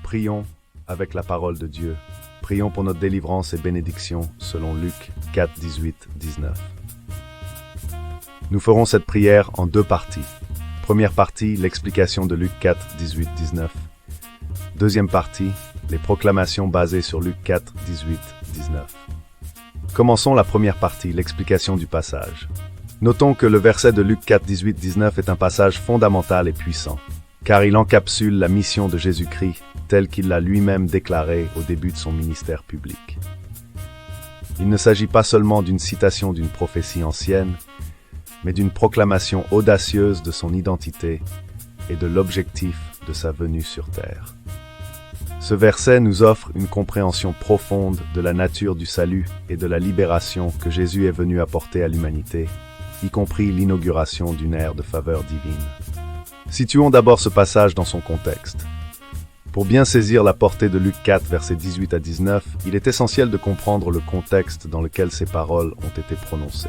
Prions avec la parole de Dieu. Prions pour notre délivrance et bénédiction, selon Luc 4, 18, 19. Nous ferons cette prière en deux parties. Première partie, l'explication de Luc 4, 18, 19. Deuxième partie, les proclamations basées sur Luc 4, 18, 19. Commençons la première partie, l'explication du passage. Notons que le verset de Luc 4, 18, 19 est un passage fondamental et puissant, car il encapsule la mission de Jésus-Christ telle qu'il l'a lui-même déclarée au début de son ministère public. Il ne s'agit pas seulement d'une citation d'une prophétie ancienne, mais d'une proclamation audacieuse de son identité et de l'objectif de sa venue sur terre. Ce verset nous offre une compréhension profonde de la nature du salut et de la libération que Jésus est venu apporter à l'humanité, y compris l'inauguration d'une ère de faveur divine. Situons d'abord ce passage dans son contexte. Pour bien saisir la portée de Luc 4, versets 18 à 19, il est essentiel de comprendre le contexte dans lequel ces paroles ont été prononcées.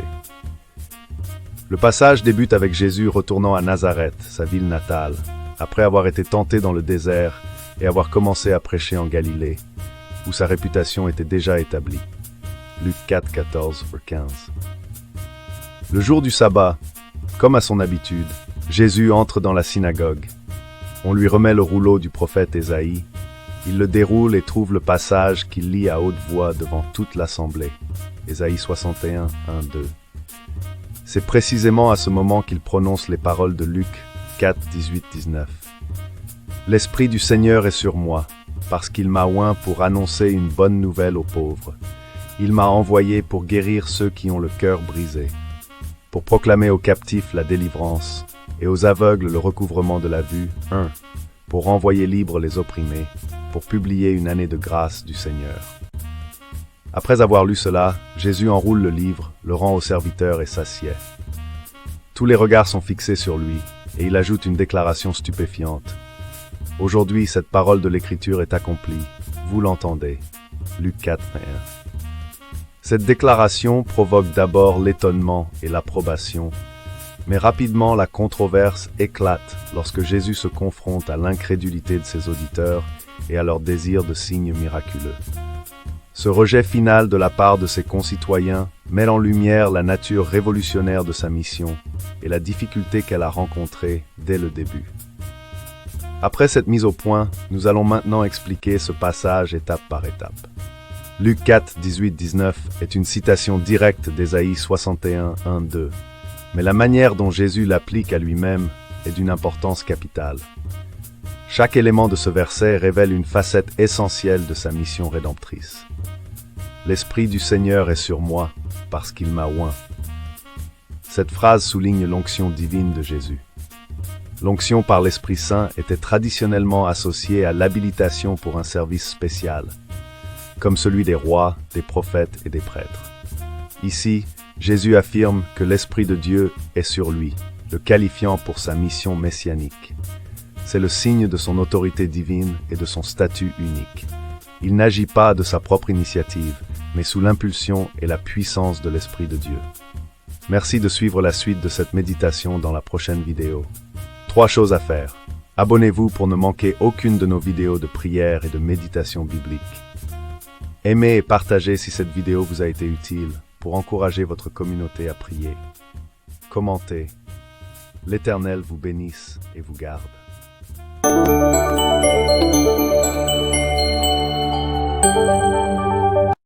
Le passage débute avec Jésus retournant à Nazareth, sa ville natale, après avoir été tenté dans le désert et avoir commencé à prêcher en Galilée, où sa réputation était déjà établie. Luc 4, 14, 15. Le jour du sabbat, comme à son habitude, Jésus entre dans la synagogue. On lui remet le rouleau du prophète Ésaïe. Il le déroule et trouve le passage qu'il lit à haute voix devant toute l'assemblée. Ésaïe 61, 1, 2. C'est précisément à ce moment qu'il prononce les paroles de Luc 4, 18, 19. « L'Esprit du Seigneur est sur moi, parce qu'il m'a oint pour annoncer une bonne nouvelle aux pauvres. Il m'a envoyé pour guérir ceux qui ont le cœur brisé, pour proclamer aux captifs la délivrance, et aux aveugles le recouvrement de la vue, 1, pour renvoyer libres les opprimés, pour publier une année de grâce du Seigneur. » Après avoir lu cela, Jésus enroule le livre, le rend au serviteur et s'assied. Tous les regards sont fixés sur lui, et il ajoute une déclaration stupéfiante. « Aujourd'hui, cette parole de l'Écriture est accomplie, vous l'entendez. » Luc 4, 21. Cette déclaration provoque d'abord l'étonnement et l'approbation, mais rapidement la controverse éclate lorsque Jésus se confronte à l'incrédulité de ses auditeurs et à leur désir de signes miraculeux. Ce rejet final de la part de ses concitoyens met en lumière la nature révolutionnaire de sa mission et la difficulté qu'elle a rencontrée dès le début. Après cette mise au point, nous allons maintenant expliquer ce passage étape par étape. Luc 4, 18, 19 est une citation directe d'Ésaïe 61, 1, 2. Mais la manière dont Jésus l'applique à lui-même est d'une importance capitale. Chaque élément de ce verset révèle une facette essentielle de sa mission rédemptrice. L'Esprit du Seigneur est sur moi, parce qu'il m'a oint. Cette phrase souligne l'onction divine de Jésus. L'onction par l'Esprit Saint était traditionnellement associée à l'habilitation pour un service spécial, comme celui des rois, des prophètes et des prêtres. Ici, Jésus affirme que l'Esprit de Dieu est sur lui, le qualifiant pour sa mission messianique. C'est le signe de son autorité divine et de son statut unique. Il n'agit pas de sa propre initiative, mais sous l'impulsion et la puissance de l'Esprit de Dieu. Merci de suivre la suite de cette méditation dans la prochaine vidéo. 3 choses à faire. Abonnez-vous pour ne manquer aucune de nos vidéos de prière et de méditation biblique. Aimez et partagez si cette vidéo vous a été utile pour encourager votre communauté à prier. Commentez. L'Éternel vous bénisse et vous garde.